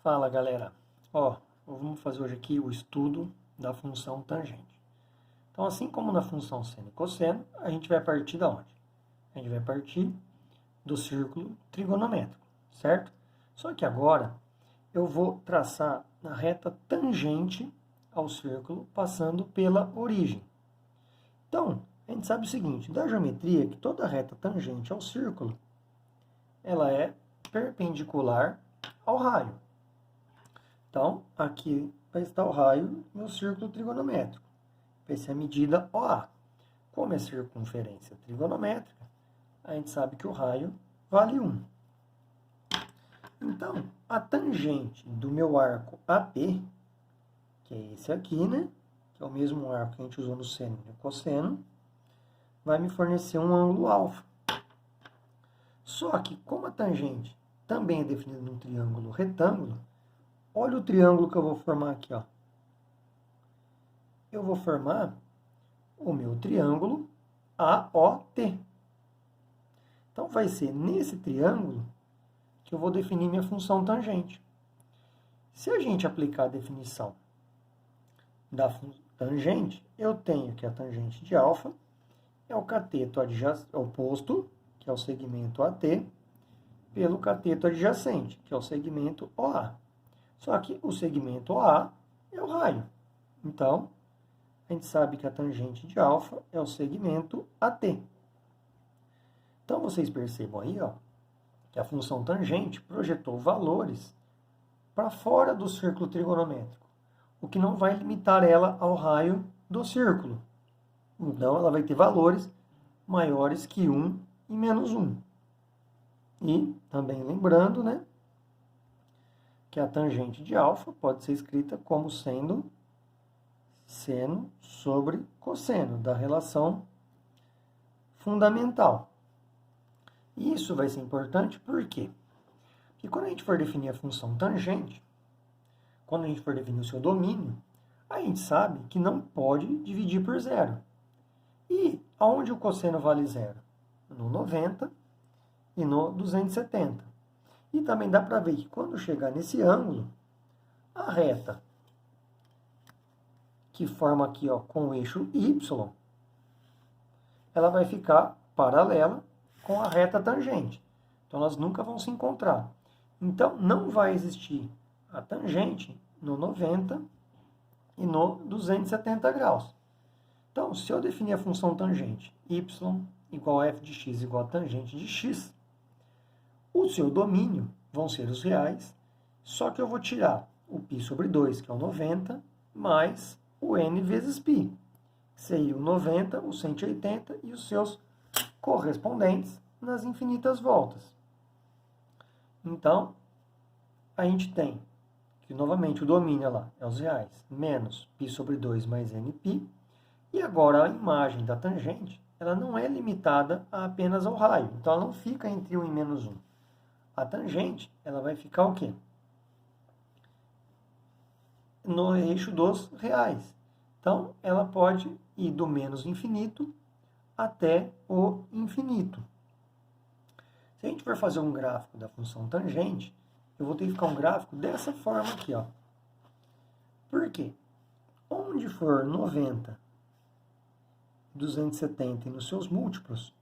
Fala, galera. Vamos fazer hoje aqui o estudo da função tangente. Então, assim como na função seno e cosseno, a gente vai partir da onde? A gente vai partir do círculo trigonométrico, certo? Só que agora eu vou traçar na reta tangente ao círculo, passando pela origem. Então, a gente sabe o seguinte, da geometria, que toda reta tangente ao círculo, ela é perpendicular ao raio. Então, aqui vai estar o raio no círculo trigonométrico. Vai ser a medida OA. Como é circunferência trigonométrica, a gente sabe que o raio vale 1. Então, a tangente do meu arco AP, que é esse aqui, né? Que é o mesmo arco que a gente usou no seno e no cosseno, vai me fornecer um ângulo alfa. Só que, como a tangente também é definida num triângulo retângulo, olha o triângulo que eu vou formar aqui, ó. Eu vou formar o meu triângulo AOT. Então, vai ser nesse triângulo que eu vou definir minha função tangente. Se a gente aplicar a definição da tangente, eu tenho que a tangente de alfa é o cateto oposto, que é o segmento AT, pelo cateto adjacente, que é o segmento OA. Só que o segmento OA é o raio. Então, a gente sabe que a tangente de alfa é o segmento AT. Então, vocês percebam aí, ó, que a função tangente projetou valores para fora do círculo trigonométrico, o que não vai limitar ela ao raio do círculo. Então, ela vai ter valores maiores que 1 e menos 1. E, também lembrando, né, que a tangente de alfa pode ser escrita como sendo seno sobre cosseno, da relação fundamental. E isso vai ser importante por quê? Porque quando a gente for definir a função tangente, quando a gente for definir o seu domínio, a gente sabe que não pode dividir por zero. E aonde o cosseno vale zero? No 90 e no 270. E também dá para ver que quando chegar nesse ângulo, a reta que forma aqui, ó, com o eixo Y, ela vai ficar paralela com a reta tangente. Então, elas nunca vão se encontrar. Então, não vai existir a tangente no 90 e no 270 graus. Então, se eu definir a função tangente y igual a f de x igual a tangente de x, o seu domínio vão ser os reais, só que eu vou tirar o π sobre 2, que é o 90, mais o n vezes π, que seria o 90, o 180 e os seus correspondentes nas infinitas voltas. Então, a gente tem que, novamente, o domínio lá é os reais, menos π sobre 2 mais nπ, e agora a imagem da tangente, ela não é limitada apenas ao raio, então ela não fica entre 1 e menos 1. A tangente, ela vai ficar o quê? No eixo dos reais. Então, ela pode ir do menos infinito até o infinito. Se a gente for fazer um gráfico da função tangente, eu vou ter que ficar um gráfico dessa forma aqui, ó. Por quê? Onde for 90, 270 e nos seus múltiplos,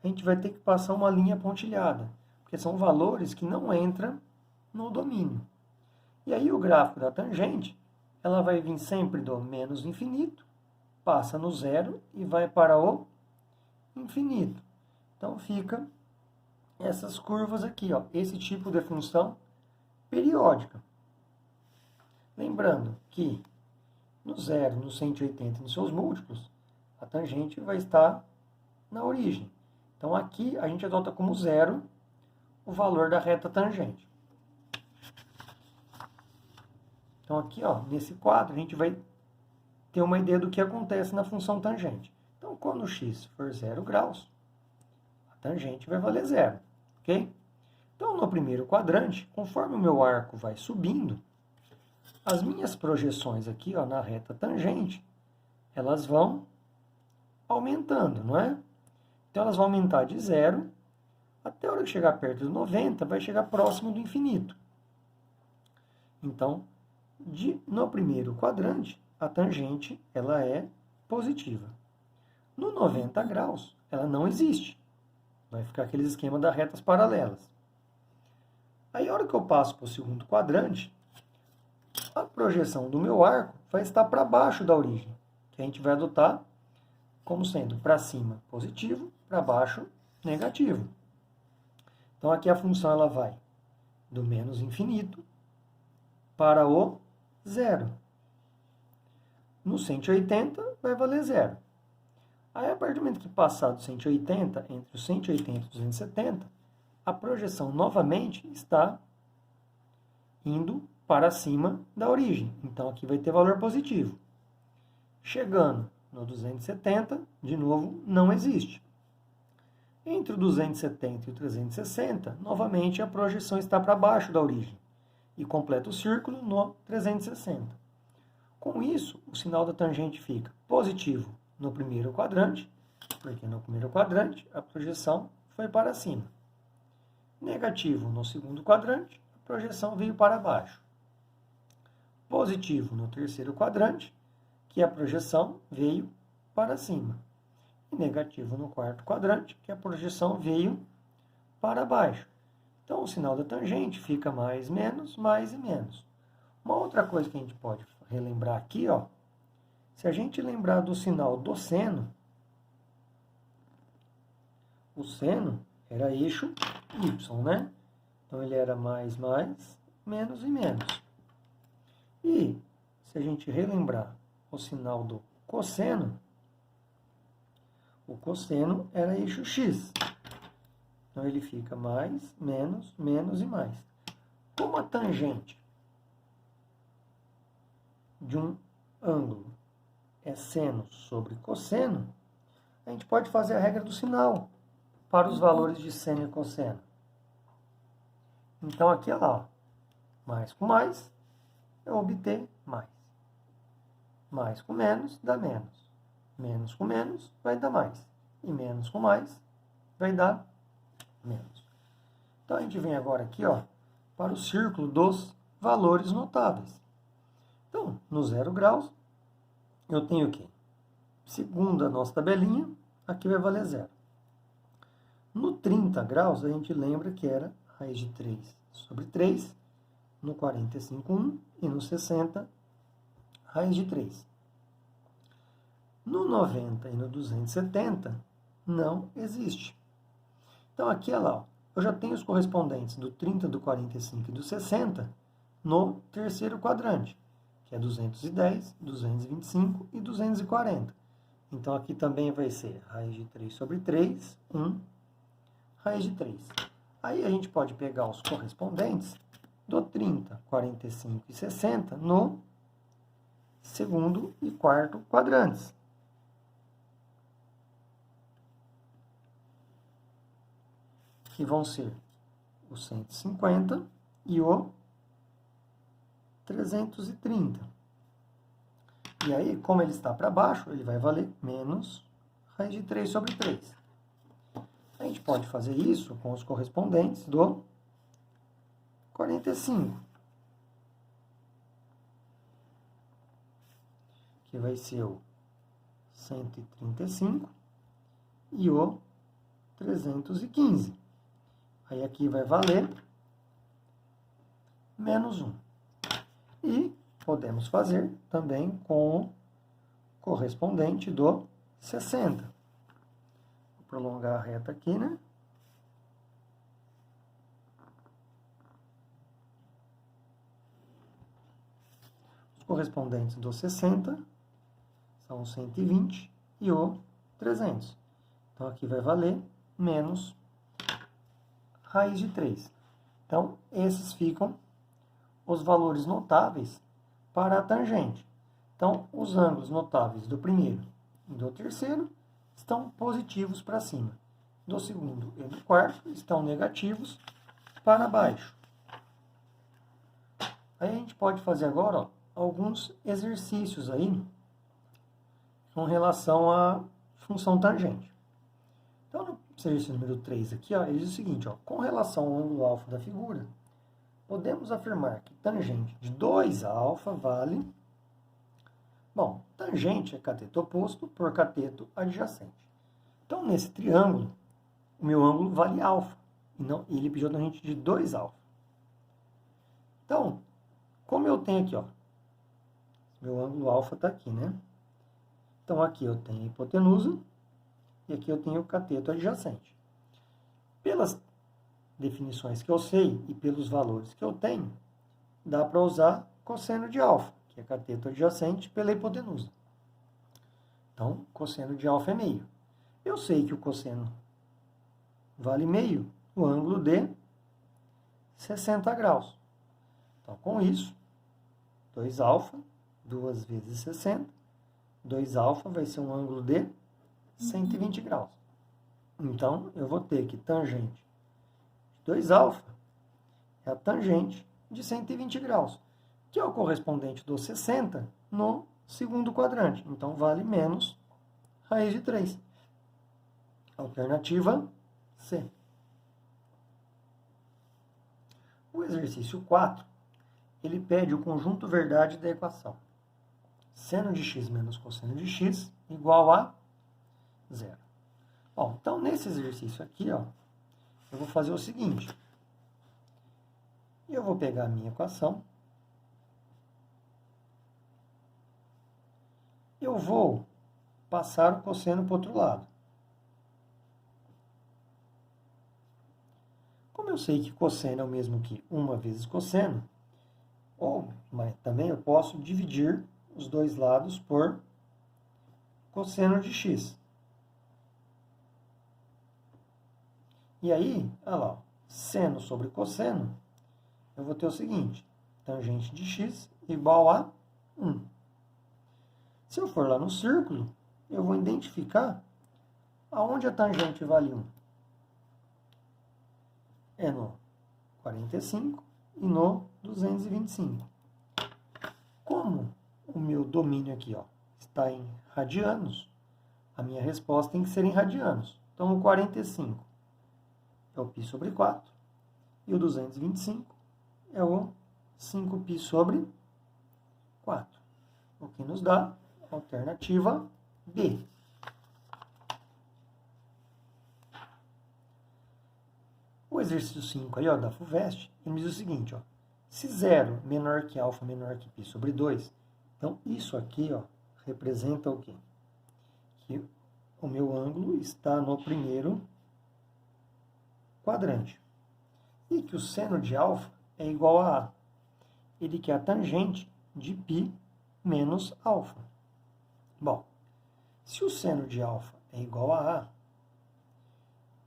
a gente vai ter que passar uma linha pontilhada, porque são valores que não entram no domínio. E aí o gráfico da tangente, ela vai vir sempre do menos infinito, passa no zero e vai para o infinito. Então fica essas curvas aqui, ó, esse tipo de função periódica. Lembrando que no zero, no 180 e nos seus múltiplos, a tangente vai estar na origem. Então aqui a gente adota como zero o valor da reta tangente. Então aqui, ó, nesse quadro, a gente vai ter uma ideia do que acontece na função tangente. Então, quando x for 0 graus, a tangente vai valer zero, ok? Então, no primeiro quadrante, conforme o meu arco vai subindo, as minhas projeções aqui, ó, na reta tangente, elas vão aumentando, não é? Então, elas vão aumentar de 0 até a hora que chegar perto do 90, vai chegar próximo do infinito. Então, no primeiro quadrante, a tangente ela é positiva. No 90 graus, ela não existe. Vai ficar aquele esquema das retas paralelas. Aí, a hora que eu passo para o segundo quadrante, a projeção do meu arco vai estar para baixo da origem, que a gente vai adotar como sendo para cima positivo, para baixo negativo. Então, aqui a função ela vai do menos infinito para o zero. No 180 vai valer zero. Aí, a partir do momento que passar do 180, entre o 180 e o 270, a projeção novamente está indo para cima da origem. Então, aqui vai ter valor positivo. Chegando no 270, de novo, não existe. Entre o 270 e o 360, novamente a projeção está para baixo da origem. E completa o círculo no 360. Com isso, o sinal da tangente fica positivo no primeiro quadrante, porque no primeiro quadrante a projeção foi para cima. Negativo no segundo quadrante, a projeção veio para baixo. Positivo no terceiro quadrante, que a projeção veio para cima. E negativo no quarto quadrante, que a projeção veio para baixo. Então, o sinal da tangente fica mais, menos, mais e menos. Uma outra coisa que a gente pode relembrar aqui, ó, se a gente lembrar do sinal do seno, o seno era eixo y, né? Então, ele era mais, menos e menos. E, se a gente relembrar o sinal do cosseno, o cosseno era eixo x. Então, ele fica mais, menos e mais. Como a tangente de um ângulo é seno sobre cosseno, a gente pode fazer a regra do sinal para os valores de seno e cosseno. Então, aqui, olha lá, ó, mais com mais, eu obter mais. Mais com menos, dá menos. Menos com menos, vai dar mais. E menos com mais, vai dar menos. Então, a gente vem agora aqui, ó, para o círculo dos valores notáveis. Então, no 0 graus, eu tenho o quê? Segundo a nossa tabelinha, aqui vai valer 0. No 30 graus, a gente lembra que era raiz de 3 sobre 3. No 45, 1. E no 60, raiz de 3. No 90 e no 270, não existe. Então, aqui, olha lá, ó, eu já tenho os correspondentes do 30, do 45 e do 60 no terceiro quadrante, que é 210, 225 e 240. Então, aqui também vai ser raiz de 3 sobre 3, 1, raiz de 3. Aí, a gente pode pegar os correspondentes do 30, 45 e 60 no segundo e quarto quadrantes. Que vão ser o 150 e o 330. E aí, como ele está para baixo, ele vai valer menos raiz de 3 sobre 3. A gente pode fazer isso com os correspondentes do 45. Que vai ser o 135 e o 315. Aí aqui vai valer menos 1. E podemos fazer também com o correspondente do 60. Vou prolongar a reta aqui, né? Os correspondentes do 60 são o 120 e o 300. Então, aqui vai valer menos raiz de 3. Então, esses ficam os valores notáveis para a tangente. Então, os ângulos notáveis do primeiro e do terceiro estão positivos para cima. Do segundo e do quarto estão negativos para baixo. Aí a gente pode fazer agora, ó, alguns exercícios aí com relação à função tangente. Então, no exercício número 3 aqui, ó, ele diz o seguinte, ó, com relação ao ângulo alfa da figura, podemos afirmar que tangente de 2α vale... Bom, tangente é cateto oposto por cateto adjacente. Então, nesse triângulo, o meu ângulo vale α. E ele pediu a tangente de 2α. Então, como eu tenho aqui, ó, meu ângulo α está aqui, né? Então, aqui eu tenho a hipotenusa e aqui eu tenho o cateto adjacente. Pelas definições que eu sei e pelos valores que eu tenho, dá para usar cosseno de α, que é cateto adjacente, pela hipotenusa. Então, cosseno de α é meio. Eu sei que o cosseno vale meio no ângulo de 60 graus. Então, com isso, 2α, 2 vezes 60, 2α vai ser um ângulo de 120 graus. Então, eu vou ter que tangente de 2α é a tangente de 120 graus, que é o correspondente do 60 no segundo quadrante. Então, vale menos raiz de 3. Alternativa C. O exercício 4, ele pede o conjunto verdade da equação. Seno de x menos cosseno de x igual a 0. Bom, então, nesse exercício aqui, ó, eu vou fazer o seguinte. Eu vou pegar a minha equação. Eu vou passar o cosseno para o outro lado. Como eu sei que cosseno é o mesmo que 1 vezes cosseno, mas também eu posso dividir os dois lados por cosseno de x. E aí, olha lá, seno sobre cosseno, eu vou ter o seguinte, tangente de x igual a 1. Se eu for lá no círculo, eu vou identificar aonde a tangente vale 1. É no 45 e no 225. Como o meu domínio aqui, ó, está em radianos, a minha resposta tem que ser em radianos. Então, o 45 é o π sobre 4 e o 225 é o 5π sobre 4, o que nos dá a alternativa B. O exercício 5 aí, ó, da FUVEST, ele me diz o seguinte, ó, se 0 menor que α menor que π sobre 2, então isso aqui, ó, representa o quê? Que o meu ângulo está no primeiro quadrante. E que o seno de α é igual a A. Ele quer a tangente de π menos α. Bom, se o seno de α é igual a A,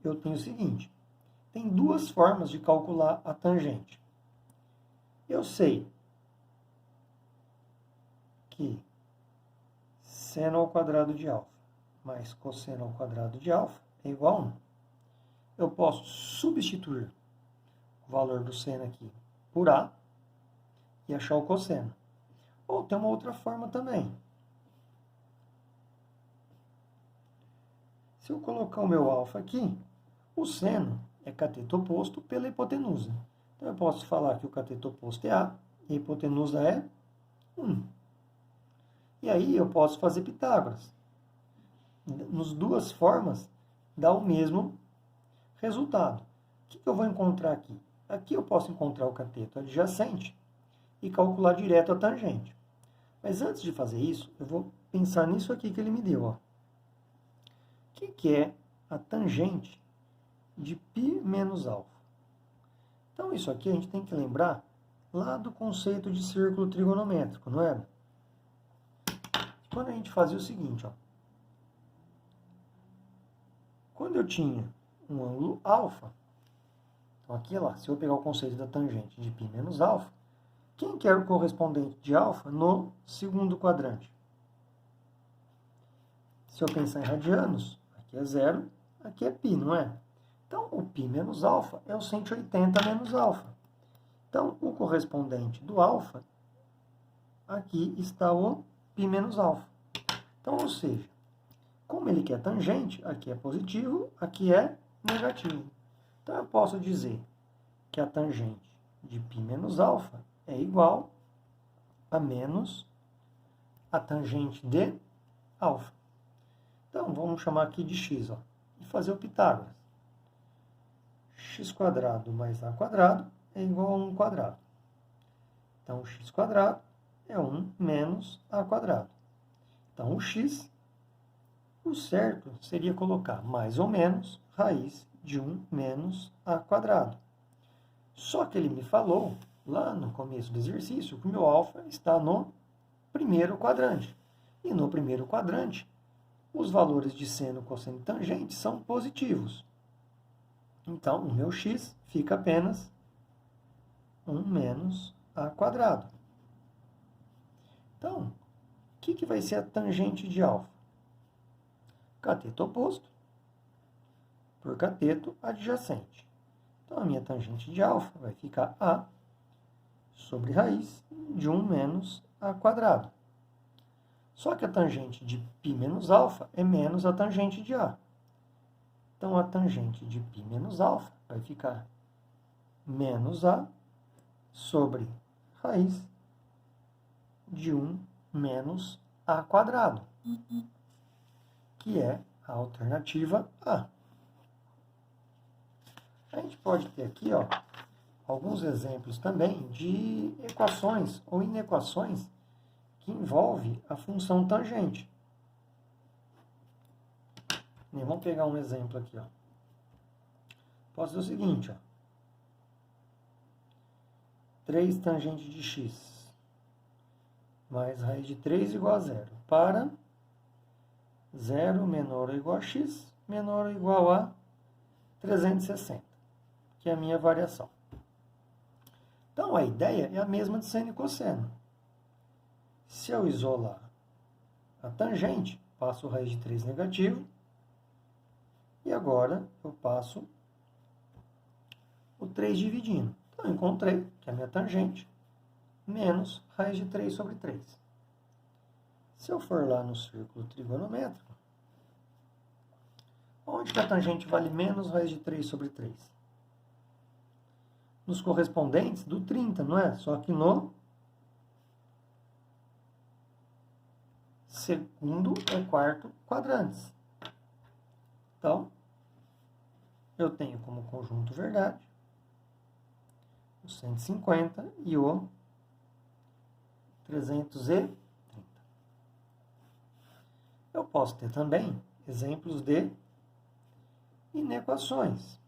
eu tenho o seguinte, tem duas formas de calcular a tangente. Eu sei que seno ao quadrado de α mais cosseno ao quadrado de α é igual a 1. Eu posso substituir o valor do seno aqui por A e achar o cosseno. Ou tem uma outra forma também. Se eu colocar o meu alfa aqui, o seno é cateto oposto pela hipotenusa. Então, eu posso falar que o cateto oposto é A e a hipotenusa é 1. E aí eu posso fazer Pitágoras. Nas duas formas, dá o mesmo resultado. O que eu vou encontrar aqui? Aqui eu posso encontrar o cateto adjacente e calcular direto a tangente. Mas antes de fazer isso, eu vou pensar nisso aqui que ele me deu. Ó. O que é a tangente de π menos α? Então, isso aqui a gente tem que lembrar lá do conceito de círculo trigonométrico, não é? Quando a gente fazia o seguinte, ó. Quando eu tinha um ângulo alfa, então aqui lá, se eu pegar o conceito da tangente de π menos α, quem que era o correspondente de alfa no segundo quadrante? Se eu pensar em radianos, aqui é 0, aqui é π, não é? Então, o π menos α é o 180 menos α. Então, o correspondente do α, aqui está o π menos α. Então, ou seja, como ele quer tangente, aqui é positivo, aqui é negativo. Então, eu posso dizer que a tangente de π menos alfa é igual a menos a tangente de alfa. Então, vamos chamar aqui de x, ó, e fazer o Pitágoras. X² mais A² é igual a 1 quadrado. Então, o x² é 1 menos A². Então, o x, o certo seria colocar mais ou menos raiz de 1 menos A². Só que ele me falou, lá no começo do exercício, que o meu alfa está no primeiro quadrante. E no primeiro quadrante, os valores de seno, cosseno e tangente são positivos. Então, o meu x fica apenas 1 menos A². Então, o que vai ser a tangente de alfa? Cateto oposto por cateto adjacente. Então, a minha tangente de alfa vai ficar A sobre raiz de 1 menos A². Só que a tangente de π menos alfa é menos a tangente de A. Então, a tangente de π menos alfa vai ficar menos A sobre raiz de 1 menos A², que é a alternativa A. A gente pode ter aqui, ó, alguns exemplos também de equações ou inequações que envolvem a função tangente. Vamos pegar um exemplo aqui, ó. Posso dizer o seguinte, ó. 3 tangente de x mais raiz de 3 igual a 0. Para 0 menor ou igual a x, menor ou igual a 360, que é a minha variação. Então, a ideia é a mesma de seno e cosseno. Se eu isolar a tangente, passo raiz de 3 negativo, e agora eu passo o 3 dividindo. Então, eu encontrei que a minha tangente menos raiz de 3 sobre 3. Se eu for lá no círculo trigonométrico, onde que a tangente vale menos raiz de 3 sobre 3? Nos correspondentes do 30, não é? Só que no segundo e quarto quadrantes. Então, eu tenho como conjunto verdade o 150 e o 330. Eu posso ter também exemplos de inequações.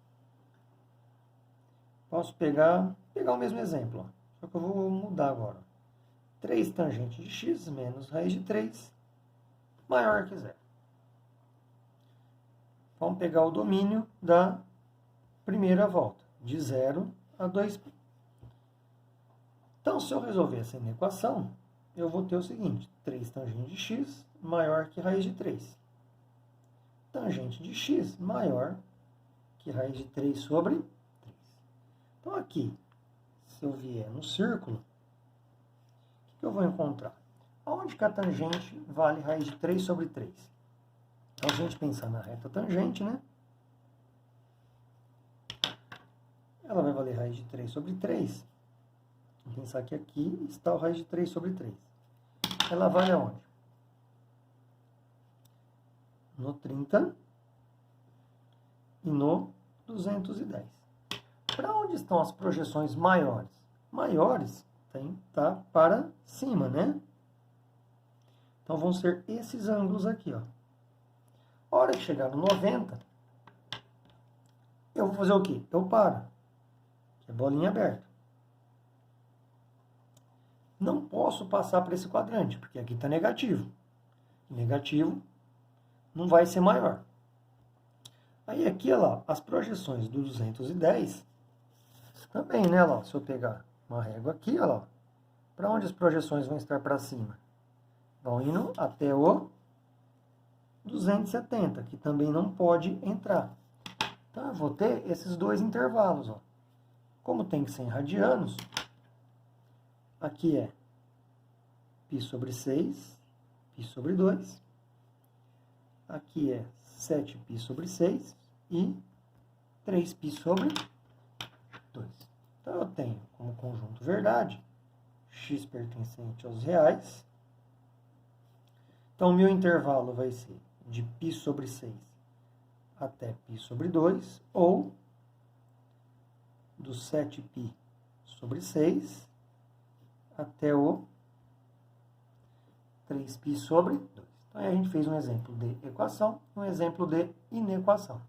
Posso pegar o mesmo exemplo, ó, só que eu vou mudar agora. 3 tangente de x menos raiz de 3 maior que 0. Vamos pegar o domínio da primeira volta, de 0 a 2π. Então, se eu resolver essa inequação, eu vou ter o seguinte: 3 tangente de x maior que raiz de 3. Tangente de x maior que raiz de 3 sobre 3. Então, aqui, se eu vier no círculo, o que eu vou encontrar? Onde que a tangente vale raiz de 3 sobre 3? Então, a gente pensar na reta tangente, né? Ela vai valer raiz de 3 sobre 3. Vamos pensar que aqui está o raiz de 3 sobre 3. Ela vale aonde? No 30 e no 210. Para onde estão as projeções maiores? Maiores tem que estar para cima, né? Então, vão ser esses ângulos aqui, ó. A hora que chegar no 90, eu vou fazer o quê? Eu paro. Que é bolinha aberta. Não posso passar para esse quadrante, porque aqui está negativo. Negativo não vai ser maior. Aí aqui, olha lá, as projeções do 210 também, né? Olha lá, se eu pegar uma régua aqui, olha lá, para onde as projeções vão estar para cima? Vão indo até o 270, que também não pode entrar. Então, eu vou ter esses dois intervalos, ó. Como tem que ser em radianos, aqui é π sobre 6, π sobre 2. Aqui é 7π sobre 6 e 3π sobre 2. Então, eu tenho como conjunto verdade x pertencente aos reais. Então, o meu intervalo vai ser de π sobre 6 até π sobre 2, ou do 7π sobre 6 até o 3π sobre 2. Então, aí a gente fez um exemplo de equação, um exemplo de inequação.